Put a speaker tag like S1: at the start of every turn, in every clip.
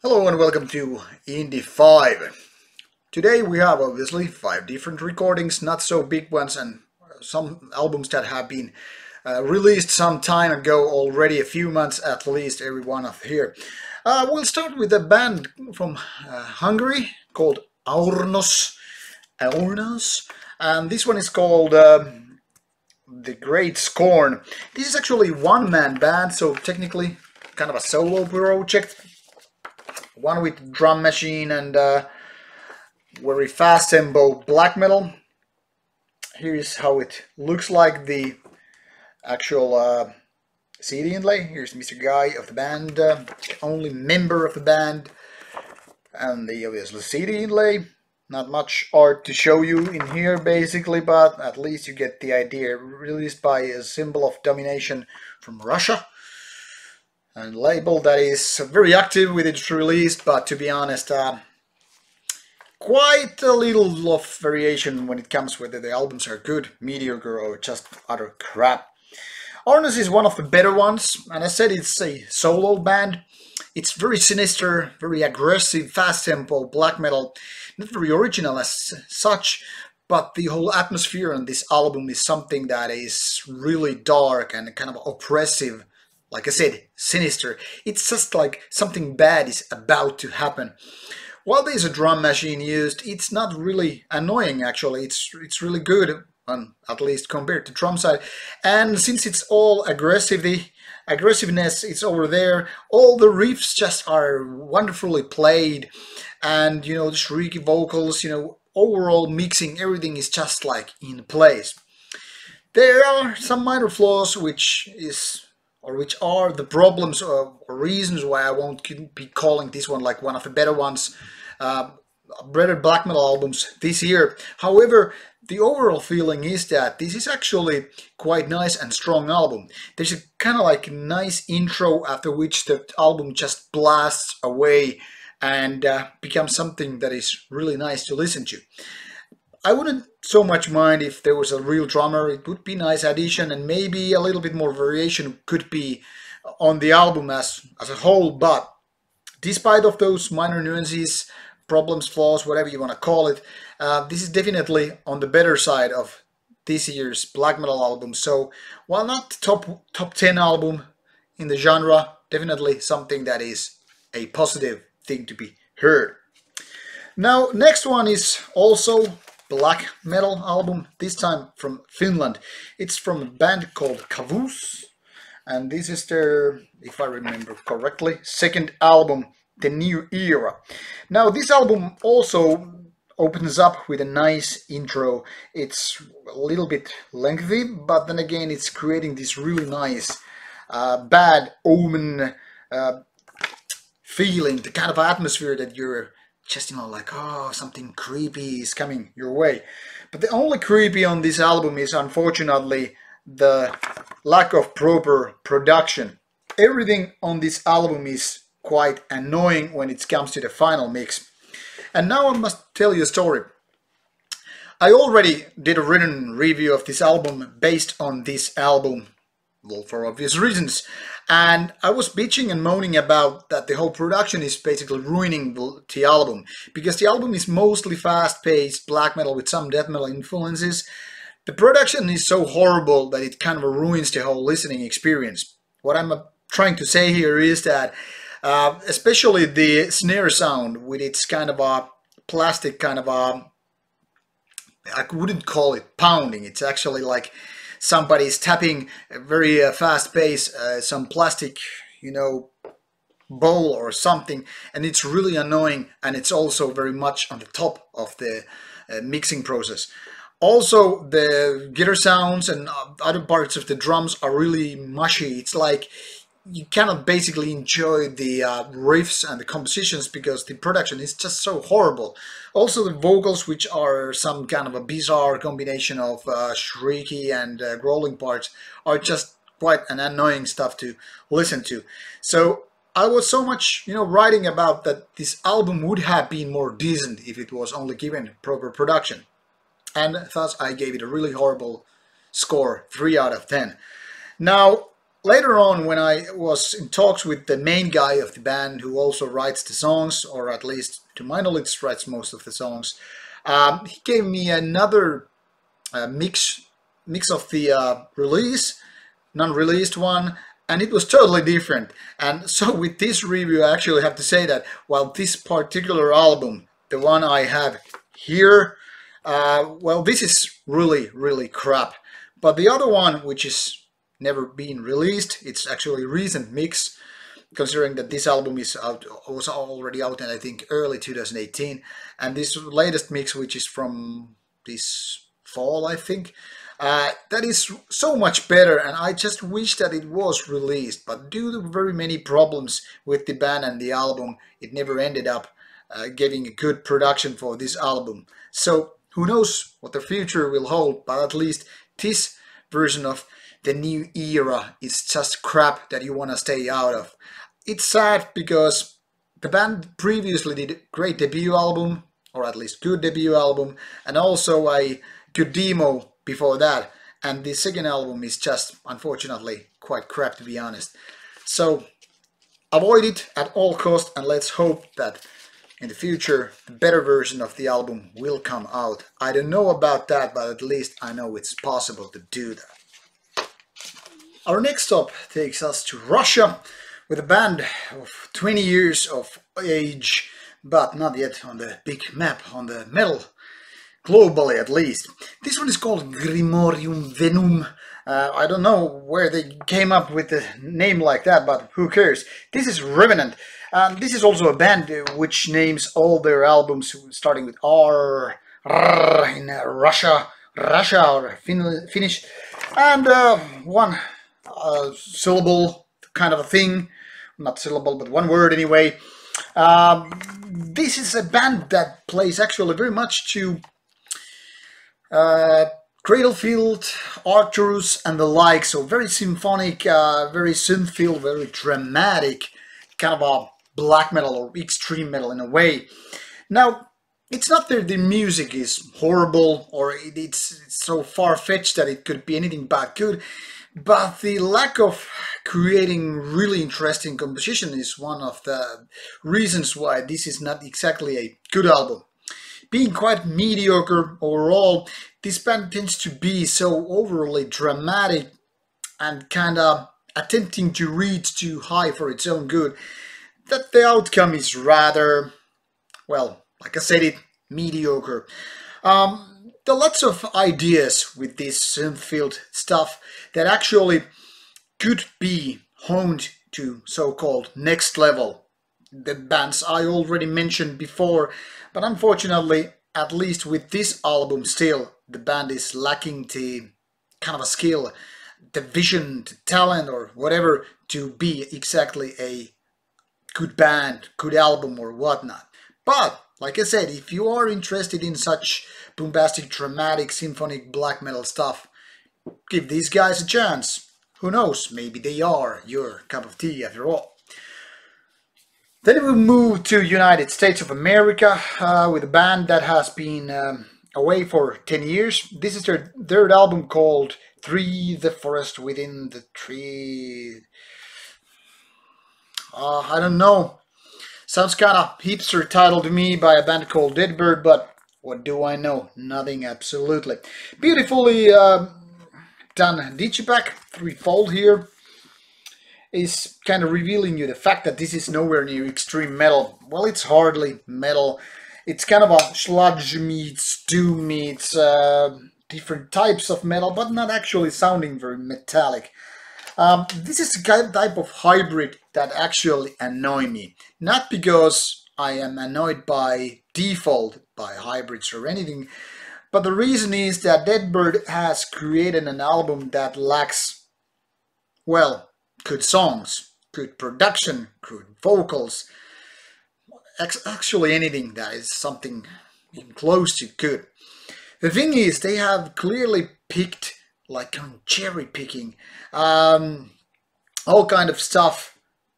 S1: Hello and welcome to Indie 5. Today we have obviously 5 different recordings, not so big ones, and some albums that have been released some time ago already, a few months at least, every one of here. We'll start with a band from Hungary called Aornos, and this one is called The Great Scorn. This is actually a one-man band, so technically kind of a solo project. One with drum machine and very fast tempo black metal. Here's how it looks like, the actual CD inlay. Here's Mr. Guy of the band, only member of the band, and the obviously CD inlay. Not much art to show you in here basically, but at least you get the idea. Released by a symbol of domination from Russia. And label that is very active with its release, but to be honest, quite a little of variation when it comes whether the albums are good, mediocre, or just utter crap. Aornos is one of the better ones, and I said it's a solo band. It's very sinister, very aggressive, fast tempo, black metal, not very original as such, but the whole atmosphere on this album is something that is really dark and kind of oppressive. Like I said, sinister. It's just like something bad is about to happen. While there's a drum machine used, it's not really annoying actually. It's really good, at least compared to drum side. And since it's all aggressiveness, it's over there. All the riffs just are wonderfully played, and the shrieky vocals, overall mixing, everything is just like in place. There are some minor flaws, which are the problems or reasons why I won't be calling this one like one of the better ones, better black metal albums this year. However, the overall feeling is that this is actually quite nice and strong album. There's a kind of like nice intro after which the album just blasts away and becomes something that is really nice to listen to. I wouldn't so much mind if there was a real drummer. It would be a nice addition, and maybe a little bit more variation could be on the album as a whole. But despite of those minor nuances, problems, flaws, whatever you want to call it, this is definitely on the better side of this year's black metal album. So while not top 10 album in the genre, definitely something that is a positive thing to be heard. Now, next one is also black metal album, this time from Finland. It's from a band called Cavus, and this is their, if I remember correctly, second album, The New Era. Now, this album also opens up with a nice intro. It's a little bit lengthy, but then again it's creating this really nice bad omen feeling, the kind of atmosphere that you're just, like, oh, something creepy is coming your way. But the only creepy on this album is, unfortunately, the lack of proper production. Everything on this album is quite annoying when it comes to the final mix. And now I must tell you a story. I already did a written review of this album based on this album, well, for obvious reasons. And I was bitching and moaning about that the whole production is basically ruining the album, because the album is mostly fast-paced black metal with some death metal influences. The production is so horrible that it kind of ruins the whole listening experience. What I'm trying to say here is that especially the snare sound with its kind of a plastic kind of a, I wouldn't call it pounding, it's actually like somebody's tapping a very fast pace, some plastic, bowl or something, and it's really annoying, and it's also very much on the top of the mixing process. Also, the guitar sounds and other parts of the drums are really mushy. It's like you cannot basically enjoy the riffs and the compositions because the production is just so horrible. Also the vocals, which are some kind of a bizarre combination of shrieky and growling parts, are just quite an annoying stuff to listen to. So I was so much, writing about that this album would have been more decent if it was only given proper production. And thus I gave it a really horrible score, 3 out of 10. Now, later on, when I was in talks with the main guy of the band who also writes the songs, or at least to my knowledge writes most of the songs, he gave me another mix of the release, non-released one, and it was totally different. And so with this review, I actually have to say that while this particular album, the one I have here, well, this is really crap. But the other one, which is never been released, it's actually a recent mix, considering that this album is out, was already out in I think early 2018, and this latest mix, which is from this fall, I think, that is so much better, and I just wish that it was released, but due to very many problems with the band and the album, it never ended up getting a good production for this album. So who knows what the future will hold, but at least this version of the new era is just crap that you want to stay out of. It's sad because the band previously did a great debut album, or at least good debut album, and also a good demo before that, and the second album is just unfortunately quite crap, to be honest. So avoid it at all costs, and let's hope that in the future the better version of the album will come out. I don't know about that, but at least I know it's possible to do that. Our next stop takes us to Russia with a band of 20 years of age, but not yet on the big map, on the metal, globally at least. This one is called Grimorium Verum. I don't know where they came up with a name like that, but who cares? This is Revenant. This is also a band which names all their albums starting with R in Russia or Finnish, and one syllable kind of a thing. Not syllable, but one word anyway. This is a band that plays actually very much to Cradlefield, Arcturus and the like, so very symphonic, very synth-filled, very dramatic, kind of a black metal or extreme metal in a way. Now, it's not that the music is horrible or it's so far-fetched that it could be anything but good, but the lack of creating really interesting composition is one of the reasons why this is not exactly a good album. Being quite mediocre overall, this band tends to be so overly dramatic and kind of attempting to reach too high for its own good that the outcome is rather, well, like I said, it mediocre. There are lots of ideas with this synth-filled stuff that actually could be honed to so-called next level. The bands I already mentioned before, but unfortunately, at least with this album still, the band is lacking the kind of a skill, the vision, the talent or whatever to be exactly a good band, good album or whatnot. But, like I said, if you are interested in such bombastic, dramatic, symphonic black metal stuff, give these guys a chance. Who knows, maybe they are your cup of tea after all. Then we move to United States of America with a band that has been away for 10 years. This is their third album called Tree the Forest Within the Tree. I don't know. Sounds kind of hipster title to me by a band called Deadbird, but what do I know? Nothing, absolutely. Beautifully done digipack, threefold here, is kind of revealing you the fact that this is nowhere near extreme metal. Well, it's hardly metal. It's kind of a sludge meets, doom meets, different types of metal, but not actually sounding very metallic. This is the kind of type of hybrid that actually annoy me. Not because I am annoyed by default by hybrids or anything, but the reason is that Deadbird has created an album that lacks, well, good songs, good production, good vocals, actually anything that is something close to good. The thing is, they have clearly picked, like cherry picking, all kind of stuff,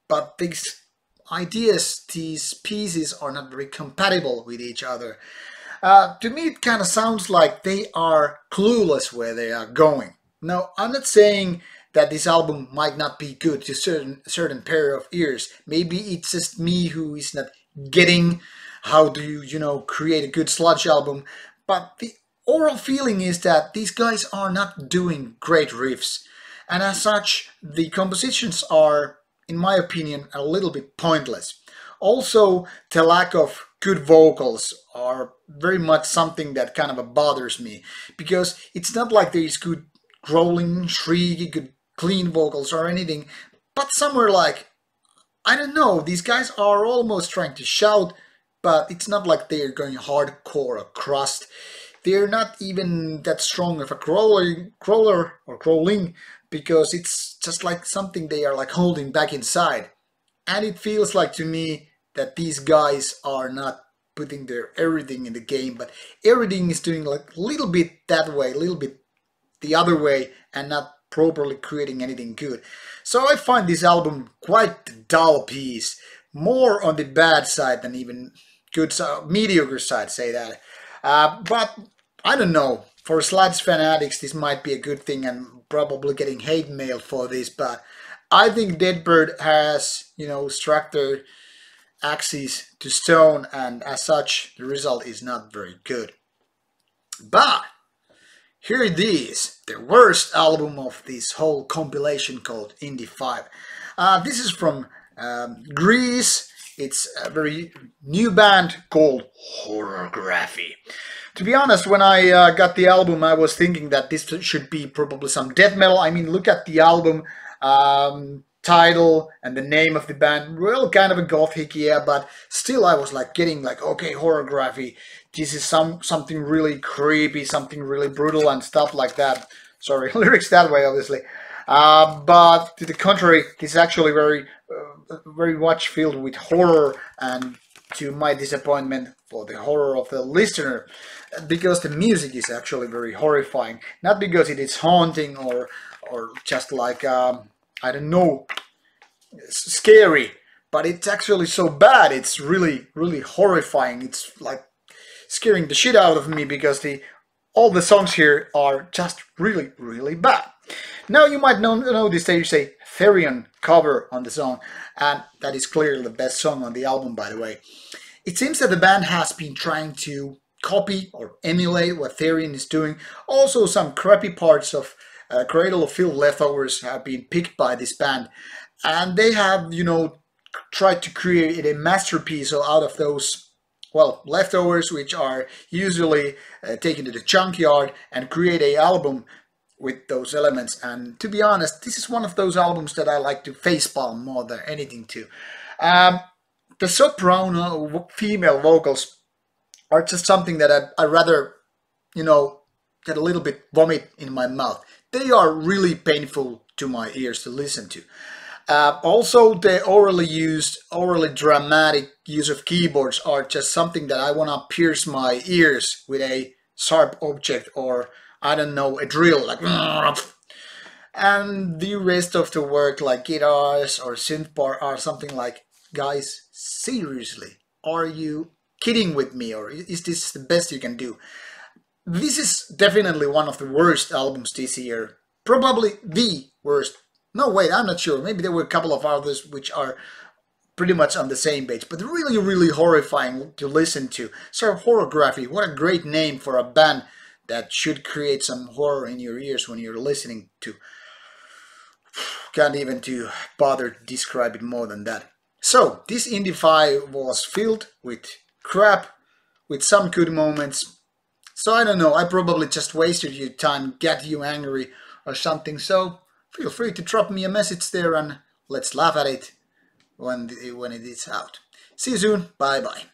S1: but these ideas, these pieces are not very compatible with each other. To me, it kind of sounds like they are clueless where they are going. Now, I'm not saying that this album might not be good to certain pair of ears. Maybe it's just me who is not getting how do you know, create a good sludge album. But the overall feeling is that these guys are not doing great riffs. And as such, the compositions are, in my opinion, a little bit pointless. Also, the lack of good vocals are very much something that kind of bothers me, because it's not like there's good growling, shrieky, good clean vocals or anything, but somewhere like, I don't know, these guys are almost trying to shout, but it's not like they're going hardcore or crust. They're not even that strong of a crawling, because it's just like something they are like holding back inside. And it feels like to me that these guys are not putting their everything in the game, but everything is doing like a little bit that way, a little bit the other way, and not properly creating anything good. So I find this album quite a dull piece, more on the bad side than even good, mediocre side, say that. But I don't know, for sludge fanatics this might be a good thing, and probably getting hate mail for this, but I think Deadbird has, you know, struck their axes to stone, and as such the result is not very good. But here it is, the worst album of this whole compilation called Indie 5. This is from Greece. It's a very new band called Horrorgraphy. To be honest, when I got the album, I was thinking that this should be probably some death metal. I mean, look at the album title and the name of the band. Well, kind of a gothic, yeah, but still I was like getting like, okay, Horrorgraphy. This is something really creepy, something really brutal and stuff like that. Sorry, lyrics that way, obviously. But to the contrary, this is actually very much filled with horror, and to my disappointment, for the horror of the listener, because the music is actually very horrifying. Not because it is haunting or just like I don't know, scary, but it's actually so bad. It's really horrifying. It's like scaring the shit out of me, because all the songs here are just really bad. Now you might notice that you say Therion cover on the song, and that is clearly the best song on the album, by the way. It seems that the band has been trying to copy or emulate what Therion is doing. Also, some crappy parts of Cradle of Filth leftovers have been picked by this band, and they have, you know, tried to create a masterpiece out of those, well, leftovers, which are usually taken to the junkyard, and create an album with those elements. And to be honest, this is one of those albums that I like to facepalm more than anything to. The soprano female vocals are just something that I rather, you know, get a little bit vomit in my mouth. They are really painful to my ears to listen to. Also, the orally dramatic use of keyboards are just something that I want to pierce my ears with a sharp object, or I don't know, a drill, like. And the rest of the work, like guitars or synth bar, are something like, guys, seriously, are you kidding with me, or is this the best you can do? This is definitely one of the worst albums this year. Probably the worst. No, wait, I'm not sure. Maybe there were a couple of others which are pretty much on the same page, but really horrifying to listen to. So Horrorgraphy, what a great name for a band that should create some horror in your ears when you're listening to. Can't even to bother to describe it more than that. So this Indie 5 was filled with crap, with some good moments. So I don't know, I probably just wasted your time, get you angry or something. So feel free to drop me a message there, and let's laugh at it when it is out. See you soon. Bye bye.